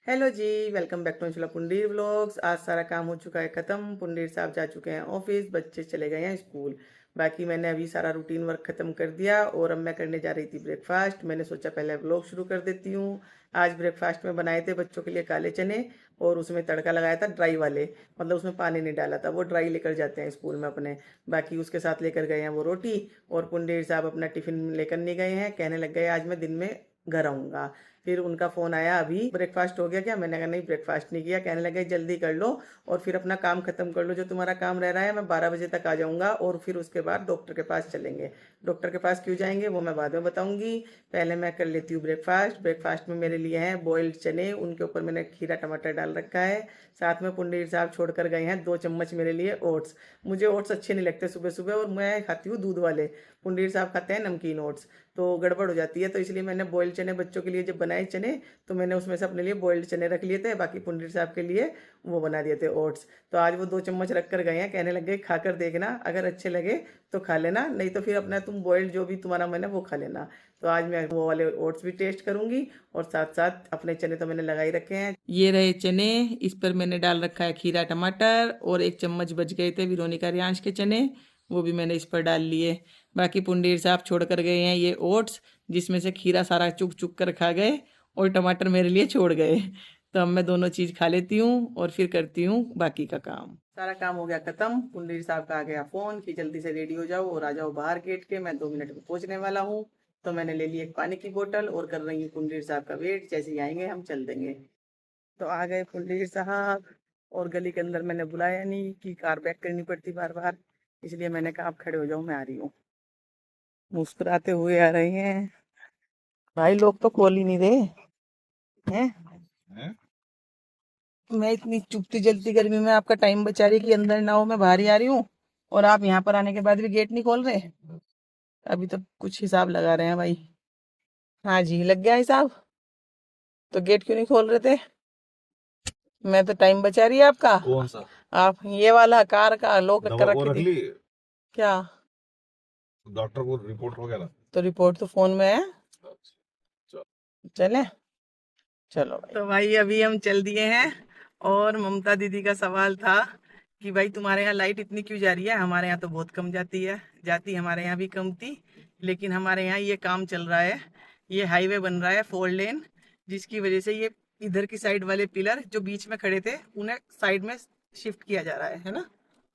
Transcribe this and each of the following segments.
Hello ji, welcome back to Anshula Pundir vlogs. आज सारा काम हो चुका है ख़त्म। पुंडीर साहब जा चुके हैं ऑफिस, बच्चे चले गए हैं स्कूल। बाकी मैंने अभी सारा रूटीन वर्क ख़त्म कर दिया और अब मैं करने जा रही थी ब्रेकफास्ट। मैंने सोचा पहले व्लॉग शुरू कर देती हूँ। आज ब्रेकफास्ट में बनाए थे बच्चों के लिए काले चने और उसमें तड़का लगाया था ड्राई वाले, मतलब उसमें पानी नहीं डाला था, वो ड्राई लेकर जाते हैं स्कूल में अपने। बाकी उसके साथ लेकर गए हैं वो रोटी। और पुंडीर साहब अपना टिफ़िन लेकर नहीं गए हैं, कहने लग गए आज मैं दिन में घर आऊँगा। फिर उनका फ़ोन आया, अभी ब्रेकफास्ट हो गया क्या? मैंने कहा नहीं, ब्रेकफास्ट नहीं किया। कहने लगे जल्दी कर लो और फिर अपना काम ख़त्म कर लो, जो तुम्हारा काम रह रहा है। मैं 12 बजे तक आ जाऊँगा और फिर उसके बाद डॉक्टर के पास चलेंगे। डॉक्टर के पास क्यों जाएंगे वो मैं बाद में बताऊँगी। पहले मैं कर लेती हूँ ब्रेकफास्ट। ब्रेकफास्ट में मेरे लिए हैं बॉइल्ड चने, उनके ऊपर मैंने खीरा टमाटर डाल रखा है। साथ में पुंडीर साहब छोड़ कर गए हैं 2 चम्मच मेरे लिए ओट्स। मुझे ओट्स अच्छे नहीं लगते सुबह सुबह, और मैं खाती हूँ दूध वाले। पुंडीर साहब खाते हैं नमकीन ओट्स, तो गड़बड़ हो जाती है। तो इसलिए मैंने बॉइल्ड चने बच्चों के लिए जब बनाए चने, तो मैंने उसमें से अपने लिए बॉइल्ड चने रख लिए थे, बाकी पुंडीर साहब के लिए वो बना दिए थे ओट्स। तो आज वो 2 चम्मच रख कर गए हैं, कहने लग गए खा कर देखना, अगर अच्छे लगे तो खा लेना, नहीं तो फिर अपना तुम बॉइल्ड जो भी तुम्हारा मन है वो खा लेना। तो आज मैं वो वाले ओट्स भी टेस्ट करूंगी और साथ साथ अपने चने तो मैंने लगा ही रखे हैं। ये रहे चने, इस पर मैंने डाल रखा है खीरा टमाटर, और 1 चम्मच बच गए थे विरोनिका रियांश के चने, वो भी मैंने इस पर डाल लिए। बाकी पुंडीर साहब छोड़ कर गए हैं ये ओट्स, जिसमें से खीरा सारा चुक चुक कर खा गए और टमाटर मेरे लिए छोड़ गए। तो अब मैं दोनों चीज़ खा लेती हूँ और फिर करती हूँ बाकी का काम। सारा काम हो गया खत्म। पुंडीर साहब का आ गया फ़ोन कि जल्दी से रेडी हो जाओ और आ जाओ बाहर गेट के, मैं 2 मिनट में पहुँचने वाला हूँ। तो मैंने ले ली एक पानी की बोतल और कर रही हूँ पुंडीर साहब का वेट, जैसे ही आएंगे हम चल देंगे। तो आ गए पुंडीर साहब, और गली के अंदर मैंने बुलाया नहीं कि कार बैक करनी पड़ती बार बार, इसलिए मैंने कहा आप खड़े हो जाओ, मैं आ रही हूँ। मुस्कुराते हुए आ रहे हैं भाई, लोग तो खोल ही नहीं रहे हैं। मैं इतनी चुपती जलती गर्मी में आपका टाइम बचा रही कि अंदर ना हो, मैं बाहर ही आ रही हूँ, और आप यहाँ पर आने के बाद भी गेट नहीं खोल रहे। अभी तो कुछ हिसाब लगा रहे हैं भाई। हाँ जी, लग गया हिसाब। तो गेट क्यों नहीं खोल रहे थे? मैं तो टाइम बचा रही है आपका। कौन सा? आप ये वाला कार का लॉक दवा कर वो रखी रख थी ली? क्या? डॉक्टर को रिपोर्ट वगैरह? तो रिपोर्ट तो फोन में है। चल। चले, चलो भाई। तो भाई अभी हम चल दिए हैं, और ममता दीदी का सवाल था कि भाई तुम्हारे यहाँ लाइट इतनी क्यों जा रही है? हमारे यहाँ तो बहुत कम जाती है। जाती हमारे यहाँ भी कम थी, लेकिन हमारे यहाँ ये काम चल रहा है, ये हाईवे बन रहा है 4 लेन, जिसकी वजह से ये इधर की साइड वाले पिलर जो बीच में खड़े थे उन्हें साइड में शिफ्ट किया जा रहा है ना।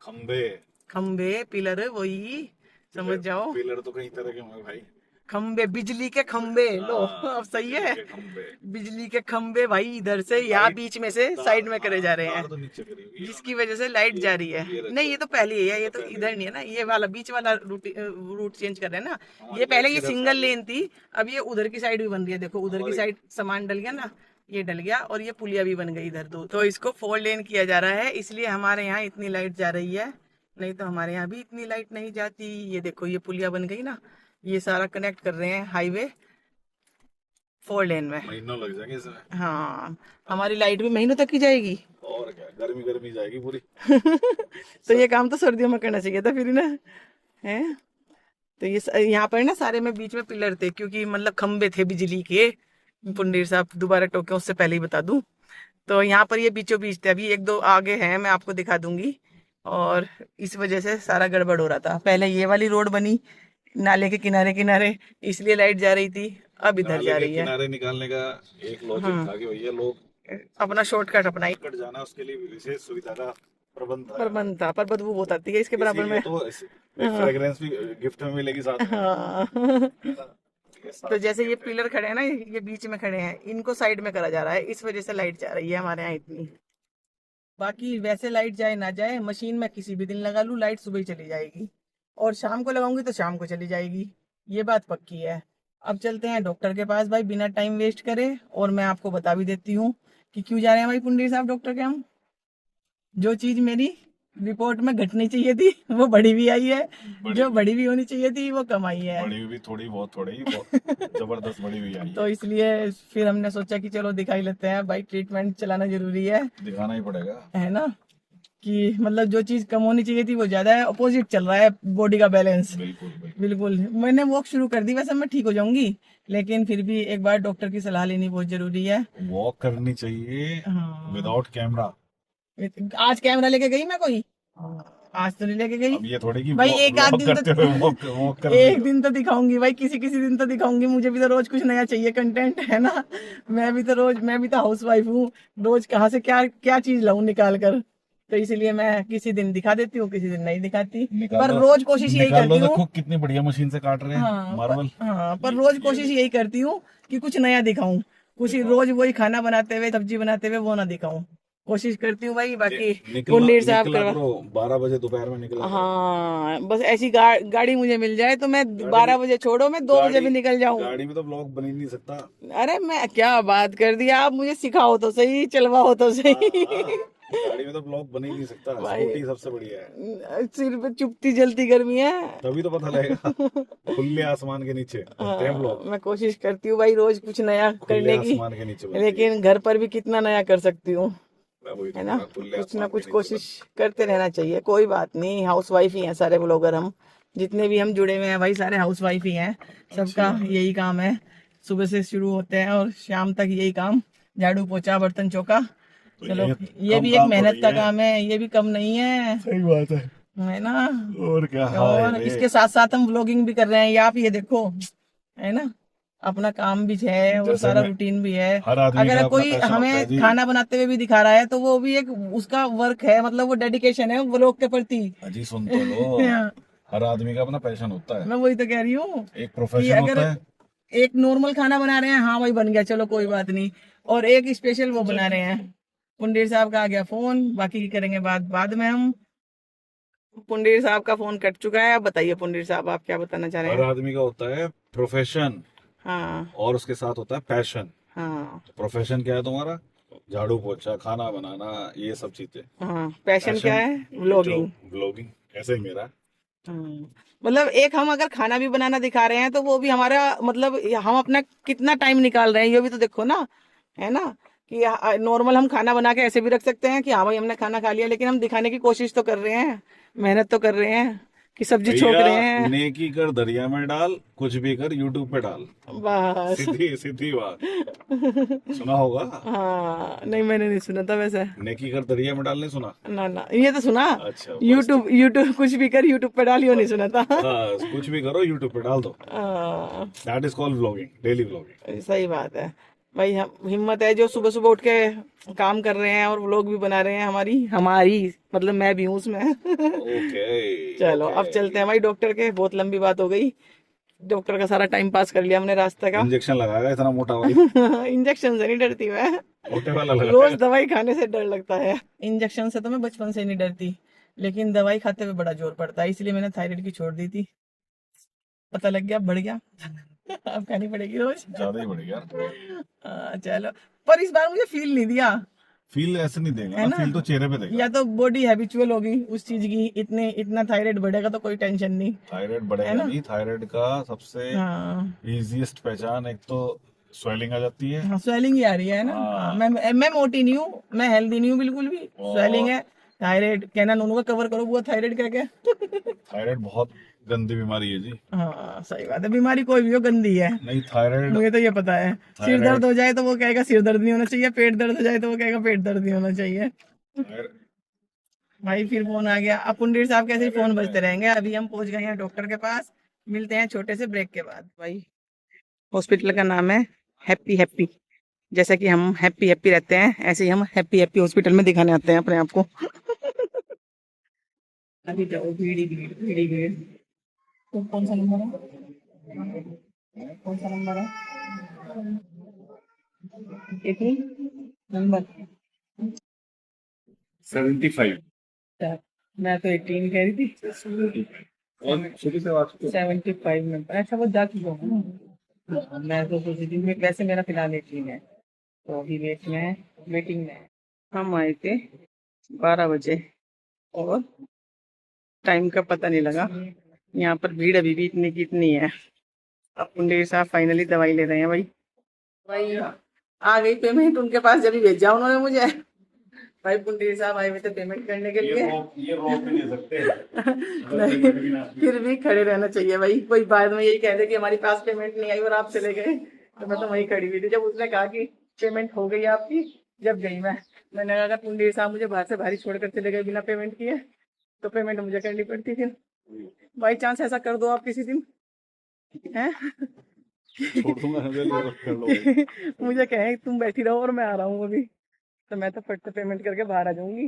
खंबे। खंबे पिलर वही, समझ पिलर जाओ। पिलर तो कई तरह के होंगे भाई। खंबे, बिजली के खंबे, लो हाँ, अब सही बिजली है। के खंबे। बिजली के खंबे भाई इधर से यहाँ लाइट बीच में से तार, साइड में करे हाँ जा रहे तार हैं, तो नीचे करी हुई है जिसकी इन्होंने। वजह से लाइट ये जा रही है। ये नहीं, रखो। ये तो पहले ही है, ये ये तो तो पहले इधर है। नहीं है ना, ये वाला बीच वाला रूट चेंज कर रहे हैं ना। हाँ ये पहले लाइट ये किधर से आ सिंगल गई? लेन थी, अब ये उधर की साइड भी बन रही है, देखो उधर की हमारी। साइड सामान डल गया ना, ये डल गया, और ये पुलिया भी बन गई इधर। तो इसको 4 लेन किया जा रहा है, इसलिए हमारे यहाँ इतनी लाइट जा रही है, नहीं तो हमारे यहाँ भी इतनी लाइट नहीं जाती। ये देखो ये पुलिया बन गई ना, ये सारा कनेक्ट कर रहे हैं हाईवे 4 लेन में। महीनों लग जाएंगे इसमें। हाँ, हमारी लाइट भी महीनों तक की जाएगी। और क्या, गर्मी गर्मी जाएगी पूरी। तो स- ये काम तो सर्दियों में करना चाहिए था फिर ना, है। तो ये यहाँ पर ना सारे में बीच में पिलर थे, क्योंकि मतलब खंबे थे बिजली के। पुंडीर साहब दोबारा टोके उससे पहले ही बता दूं, तो यहाँ पर ये बीचों बीच थे, अभी एक दो आगे हैं, मैं आपको दिखा दूंगी। और इस वजह से सारा गड़बड़ हो रहा था। पहले ये वाली रोड बनी नाले के किनारे किनारे, इसलिए लाइट जा रही थी, अब इधर नाले जा के रही है। किनारे निकालने का एक लॉजिक हाँ, था कि भैया लोग अपना शॉर्टकट अपनाई। कट जाना, उसके लिए विशेष सुविधा का प्रबंध था यहाँ। प्रबंध था, पर बदबू बहुत आती है इसके बराबर इसीलिए में। तो एक हाँ, फ्रेग्रेंस भी गिफ्ट में मिलेगी साथ में। हाँ। है ना? ये तो साथ जैसे में ये गिफ्ट है। पिलर खड़े हैं ना, ये बीच में खड़े हैं, इनको साइड में करा जा रहा है, इस वजह से लाइट जा रही है हमारे यहाँ इतनी। बाकी वैसे लाइट जाए ना जाए, मशीन में किसी भी दिन लगा लूँ लाइट सुबह ही चली जाएगी, और शाम को लगाऊंगी तो शाम को चली जाएगी, ये बात पक्की है। अब चलते हैं डॉक्टर के पास भाई, बिना टाइम वेस्ट करे, और मैं आपको बता भी देती हूँ कि क्यों जा रहे हैं भाई पुंडीर साहब डॉक्टर के हम। जो चीज मेरी रिपोर्ट में घटनी चाहिए थी वो बड़ी भी आई है, बड़ी जो भी। बड़ी भी होनी चाहिए थी वो कम आई है। बड़ी भी थोड़ी बहुत, थोड़ी बहुत जबरदस्त बड़ी भी आई तो है। इसलिए फिर हमने सोचा कि चलो दिखाई लेते हैं भाई, ट्रीटमेंट चलाना जरूरी है दिखाना ही पड़ेगा। है ना। कि मतलब जो चीज कम होनी चाहिए थी वो ज्यादा है, अपोजिट चल रहा है बॉडी का बैलेंस। बिल्कुल बिल्कुल। बिल्कुल। मैंने वॉक शुरू कर दी, वैसे मैं ठीक हो जाऊंगी, लेकिन फिर भी एक बार डॉक्टर की सलाह लेनी बहुत जरूरी है। वॉक करनी चाहिए हाँ। Without camera. आज कैमरा लेके गई मैं कोई? आज तो नहीं लेके गई अब ये थोड़ी कि भाई। एक आध वॉक दिन करते तो हुए वॉक वॉक कर रही एक हो। दिन तो दिखाऊंगी भाई, किसी किसी दिन तो दिखाऊंगी। मुझे भी तो रोज कुछ नया चाहिए, कंटेंट है ना। मैं भी तो हाउस वाइफ हूँ। रोज कहाँ से क्या क्या चीज लाऊं निकाल कर। तो इसीलिए मैं किसी दिन दिखा देती हूँ, किसी दिन नहीं दिखाती। पर निकालो रोज कोशिश यही निकालो, करती हूँ। देखो कितनी बढ़िया मशीन से काट रहे हैं मार्बल। हाँ, पर रोज कोशिश यही करती हूँ कि कुछ नया दिखाऊं। कुछ रोज वही खाना बनाते हुए, सब्जी बनाते हुए वो ना दिखाऊं। कोशिश करती हूँ भाई। बाकी निकला पुंडीर साहब निकला करवा। करो 12 बजे दोपहर में निकला करो। हाँ, बस ऐसी गाड़ी मुझे मिल जाए तो मैं गाड़ी 12 बजे छोड़ो, मैं 2 बजे गाड़ी भी निकल जाऊं। गाड़ी में तो ब्लॉग बन ही नहीं सकता। अरे मैं क्या बात कर दी आप, मुझे सिखाओ तो सही, चलवाओ तो हाँ सही। हाँ, गाड़ी में तो ब्लॉग बन ही नहीं सकता। भाई स्कूटी सबसे बढ़िया है। सिर पे चुपती जलती गर्मी है। तभी तो पता लगेगा। खुले आसमान के नीचे बनते हैं हाँ, ब्लॉग। मैं कोशिश करती हूँ भाई रोज कुछ नया खुले करने की, आसमान के नीचे बनती है। लेकिन घर पर भी कितना नया कर सकती हूँ, मैं वही तो है कह ना। रहा हूँ, खुले कुछ ना आसमान कुछ के नीचे कोशिश करते रहना चाहिए। कोई बात नहीं, हाउस वाइफ ही हैं सारे ब्लॉगर हम। जितने भी हम जुड़े हुए हैं भाई, सारे हाउस वाइफ ही हैं। अच्छी सबका बात है। यही काम है। सुबह से शुरू होते हैं और शाम तक यही काम, झाड़ू पोछा बर्तन चौका। तो चलो, ये ये कम भी एक काम मेहनत थोड़ी का है। काम है, ये भी कम नहीं है सही बात है ना। और क्या। हाय और रे। इसके साथ साथ हम व्लॉगिंग भी कर रहे हैं, ये आप ये देखो, है ना। अपना काम भी है और जैसे सारा मैं, रूटीन भी है। हर आदमी अगर का अपना कोई पैशन होता है हमें जी। खाना बनाते हुए भी दिखा रहा है तो वो भी एक उसका वर्क है, मतलब वो डेडिकेशन है व्लॉग के प्रति। अजी सुन तो लो, हर आदमी का अपना पैशन होता है। मैं वही तो कह रही हूँ एक कि प्रोफेशन अगर होता है। एक नॉर्मल खाना बना रहे हैं, हाँ भाई बन गया चलो कोई बात नहीं, और एक स्पेशल वो बना रहे हैं। पुंडीर साहब का आ गया फोन, बाकी की करेंगे बात बाद में हम। पुंडीर साहब का फोन कट चुका है। आप बताइए पुंडीर साहब, आप क्या बताना चाह रहे हर हैं? आदमी का होता है प्रोफेशन, हाँ और उसके साथ होता है पैशन। हाँ प्रोफेशन क्या है तुम्हारा? झाड़ू पोछा, खाना बनाना, ये सब चीजें। हाँ। पैशन क्या पैशन है? ये जो व्लॉगिंग। ब्लॉगिंग, ऐसे ही मेरा। मतलब एक हम अगर खाना भी बनाना दिखा रहे हैं तो वो भी हमारा मतलब हम अपना कितना टाइम निकाल रहे हैं ये भी तो देखो ना, है ना। कि नॉर्मल हम खाना बना के ऐसे भी रख सकते हैं कि हाँ भाई हमने खाना खा लिया, लेकिन हम दिखाने की कोशिश तो कर रहे हैं, मेहनत तो कर रहे हैं कि सब्जी छोक भैया रहे हैं। नेकी कर दरिया में डाल, कुछ भी कर यूट्यूब पे डाल। बस। सीधी सीधी बात। सुना होगा। हाँ, नहीं मैंने नहीं सुना था वैसे। नेकी कर दरिया में डाल, नहीं सुना? ना ना, ये तो सुना। अच्छा बस यूट्यूब ठीक। यूट्यूब कुछ भी कर यूट्यूब पे डालियो, नहीं सुना था। बस कुछ भी करो यूट्यूब पे डाल दो। हाँ, that is called vlogging, daily vlogging. सही बात है भाई। हम हिम्मत है जो सुबह सुबह उठ के काम कर रहे हैं और व्लॉग भी बना रहे हैं। हमारी हमारी मतलब मैं भी हूँ उसमें। ओके चलो अब ओके। चलते हैं भाई डॉक्टर के, बहुत लंबी बात हो गई। डॉक्टर का सारा टाइम पास कर लिया हमने रास्ते का। इंजेक्शन लगाएगा इतना मोटा भाई? इंजेक्शन से नहीं डरती मैं, मोटे वाला रोज लगाएगा? दवाई खाने से डर लगता है। इंजेक्शन से तो मैं बचपन से नहीं डरती, लेकिन दवाई खाते हुए बड़ा जोर पड़ता है, इसलिए मैंने थायराइड की छोड़ दी थी। पता लग गया, बढ़ गया। अब खानी पड़ेगी रोज। ज्यादा ही बढ़ गया। चलो, पर इस बार मुझे फील नहीं दिया, फील ऐसे नहीं देगा है ना, ना। फील तो चेहरे पे देगा। या तो बॉडी हैबिचुअल होगी उस चीज की, इतने इतना थायराइड बढ़ेगा तो कोई टेंशन नहीं, थायराइड है बढ़ेगा ना। नहीं। थायराइड का सबसे हाँ इजीएस्ट पहचान, एक तो स्वेलिंग आ जाती है। हाँ, स्वेलिंग ही आ रही है ना। हाँ, हाँ, मैं मोटी नहीं हूँ, मैं हेल्दी नहीं हूँ बिल्कुल भी, स्वेलिंग और है। थायराइड कहना नूनू का कवर करो, वो थायराइड क्या क्या। थायराइड बहुत गंदी बीमारी है जी। हाँ सही बात है, बीमारी कोई भी हो गंदी है, नहीं थायराइड, मुझे तो ये पता है। सिर दर्द थायराइड हो जाए तो वो कहेगा सिर दर्द नहीं होना चाहिए, पेट दर्द हो जाए तो वो कहेगा पेट दर्द नहीं होना चाहिए। थायराइड भाई फिर फोन आ गया। अब पुंडीर साहब कैसे ही फोन थायराइड बजते में रहेंगे। अभी हम पहुंच गए हैं डॉक्टर के पास, मिलते हैं छोटे से ब्रेक के बाद। भाई हॉस्पिटल का नाम है हैप्पी हैप्पी, जैसा कि हम हैप्पी हैप्पी रहते हैं ऐसे ही हम हैप्पी हैप्पी हॉस्पिटल में दिखाने आते हैं अपने आप को। अभी जाओ, भीड़ ही भीड़, भीड़ ही भीड़। तो कौन सा नंबर है, कौन सा नंबर है? 18 नंबर। 75। मैं तो 18 कह रही थी। और शुरू से बात 75 नंबर, अच्छा वो जा चुका हूँ। मैं तो सोची थी वैसे मेरा फिलहाल 18 है, तो अभी वेटिंग में है। हम आए थे 12 बजे और टाइम का पता नहीं लगा। यहाँ पर भीड़ अभी भी इतनी की इतनी है। अब पुंडेर साहब फाइनली दवाई ले रहे हैं भाई। भाई आ गई पेमेंट उनके पास, जब ही भेजा उन्होंने मुझे। भाई पुंडीर साहब आए हुए थे पेमेंट करने के लिए। ये रोक भी नहीं सकते। नहीं, फिर भी खड़े रहना चाहिए भाई, कोई बाद में यही कह दे कि हमारे पास पेमेंट नहीं आई और आप चले गए, तो मैं तो वहीं खड़ी हुई थी जब उसने कहा कि पेमेंट हो गई आपकी, जब गई मैंने कहा अगर पुंडीर साहब मुझे बाहर से भारी छोड़कर चले गए बिना पेमेंट किए तो पेमेंट मुझे करनी पड़ती थी। बाई चांस ऐसा कर दो आप किसी दिन, हैं छोड़ दूंगा, कर लो भाई। मुझे कहें तुम बैठी रहो और मैं आ रहा हूँ अभी, तो मैं तो फट से पेमेंट करके बाहर आ जाऊंगी।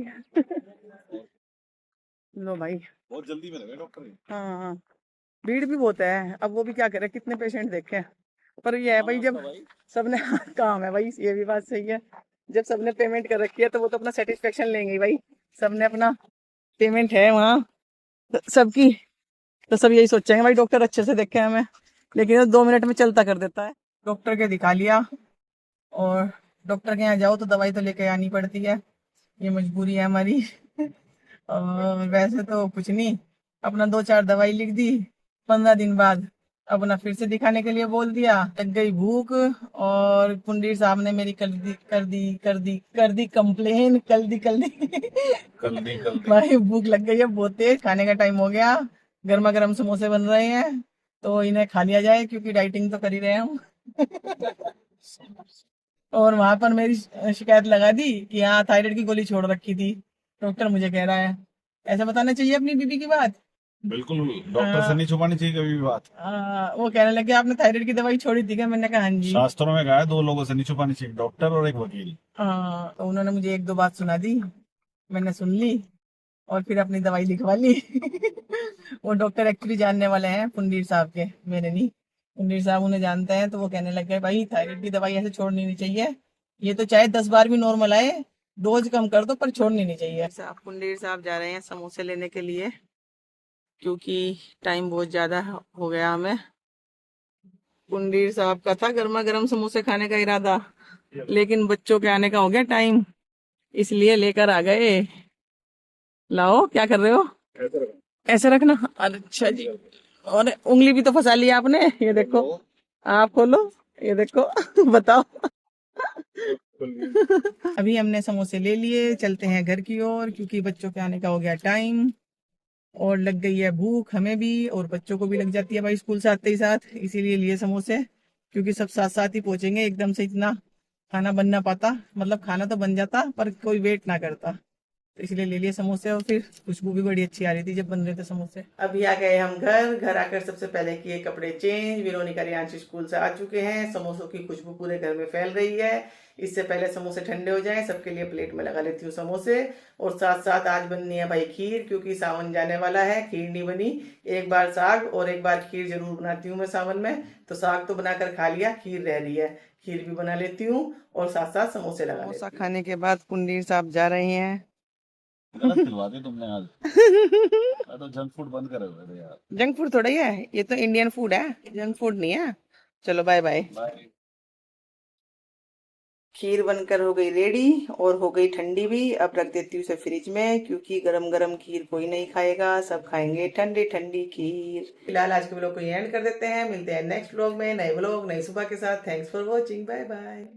लो भाई। बहुत जल्दी में लगे डॉक्टर। हाँ हाँ, भीड़ भी बहुत है, अब वो भी क्या करे, कितने पेशेंट देखे, पर ये है भाई जब सबने काम है भाई, ये भी बात सही है, जब सबने पेमेंट कर रखी है तो वो तो अपना सेटिस्फेक्शन लेंगे ही भाई, सबने अपना पेमेंट है वहाँ सबकी, तो सब यही सोचेंगे भाई डॉक्टर अच्छे से देखे हमें, लेकिन वो 2 मिनट में चलता कर देता है। डॉक्टर के दिखा लिया, और डॉक्टर के यहाँ जाओ तो दवाई तो लेके आनी पड़ती है, ये मजबूरी है हमारी। और वैसे तो कुछ नहीं, अपना 2-4 दवाई लिख दी, 15 दिन बाद अपना फिर से दिखाने के लिए बोल दिया, लग गई भूख, और पुंडीर साहब ने मेरी कर दी कंप्लेन, कल दी भाई भूख लग गई है बहुत तेज, खाने का टाइम हो गया, गर्मा गर्म समोसे बन रहे हैं, तो इन्हें खा लिया जाए क्योंकि डाइटिंग तो कर ही रहे हैं हम। और वहां पर मेरी शिकायत लगा दी कि हाँ थायराइड की गोली छोड़ रखी थी, डॉक्टर मुझे कह रहा है, ऐसा बताना चाहिए अपनी बीबी की बात। बिल्कुल, डॉक्टर से नहीं छुपानी चाहिए कभी भी बात। वो कहने लगे आपने थायराइड की दवाई छोड़ी थी क्या, मैंने कहा हाँ जी। शास्त्रों में कहा है 2 लोगों से नहीं छुपानी चाहिए, डॉक्टर और एक वकील। तो उन्होंने मुझे 1-2 बात सुना दी, मैंने सुन ली और फिर अपनी दवाई लिखवा ली। वो डॉक्टर एक्चुअली जानने वाले हैं पुंडीर साहब के, मेरे नहीं, पुंडीर साहब उन्हें जानते हैं, तो वो कहने लगे भाई थायराइड की दवाई ऐसे छोड़नी नहीं चाहिए, ये तो चाहे 10 बार भी नॉर्मल आए, डोज कम कर दो पर छोड़नी नहीं चाहिए। साहब पुंडीर साहब जा रहे हैं समोसे लेने के लिए, क्योंकि टाइम बहुत ज्यादा हो गया हमें। पुंडीर साहब का था गर्मा गर्म समोसे खाने का इरादा, लेकिन बच्चों के आने का हो गया टाइम, इसलिए लेकर आ गए। लाओ, क्या कर रहे हो, ऐसे रखना, अच्छा जी, और उंगली भी तो फंसा लिया आपने, ये देखो, आप खोलो, ये देखो। बताओ। अभी हमने समोसे ले लिए, चलते हैं घर की ओर, क्योंकि बच्चों के आने का हो गया टाइम, और लग गई है भूख हमें भी, और बच्चों को भी लग जाती है भाई स्कूल से आते ही साथ, इसीलिए लिए समोसे, क्योंकि सब साथ साथ ही पहुंचेंगे, एकदम से इतना खाना बन ना पाता, मतलब खाना तो बन जाता पर कोई वेट ना करता, तो इसलिए ले लिए समोसे, और फिर खुशबू भी बड़ी अच्छी आ रही थी जब बन रहे थे समोसे। अभी आ गए हम घर आकर सबसे पहले किए कपड़े चेंज, विरोनिका रियांशी स्कूल से आ चुके हैं, समोसों की खुशबू पूरे घर में फैल रही है, इससे पहले समोसे ठंडे हो जाएं सबके लिए प्लेट में लगा लेती हूँ समोसे, और साथ साथ आज बननी है भाई खीर, क्योंकि सावन जाने वाला है, खीर नहीं बनी, एक बार साग और एक बार खीर जरूर बनाती हूँ मैं सावन में, तो साग तो बनाकर खा लिया, खीर रह रही है, खीर भी बना लेती हूँ और साथ साथ समोसे लगा लेती हूँ। समोसा खाने के बाद पुंडीर साहब जा रहे हैं। गलत खिलवा दी तुमने आज। मैं तो जंक फूड बंद करे हुए थे यार। जंक फूड थोड़ा ही है, ये तो इंडियन फूड है, जंक फूड नहीं है। चलो बाय बाय। खीर बनकर हो गई रेडी और हो गई ठंडी भी, अब रख देती हूँ उसे फ्रिज में, क्योंकि गरम गरम खीर कोई नहीं खाएगा, सब खाएंगे ठंडी ठंडी खीर। फिलहाल आज के व्लॉग को एंड कर देते हैं, मिलते हैं नेक्स्ट व्लॉग में, नए व्लॉग नई सुबह के साथ। Thanks for watching, bye bye.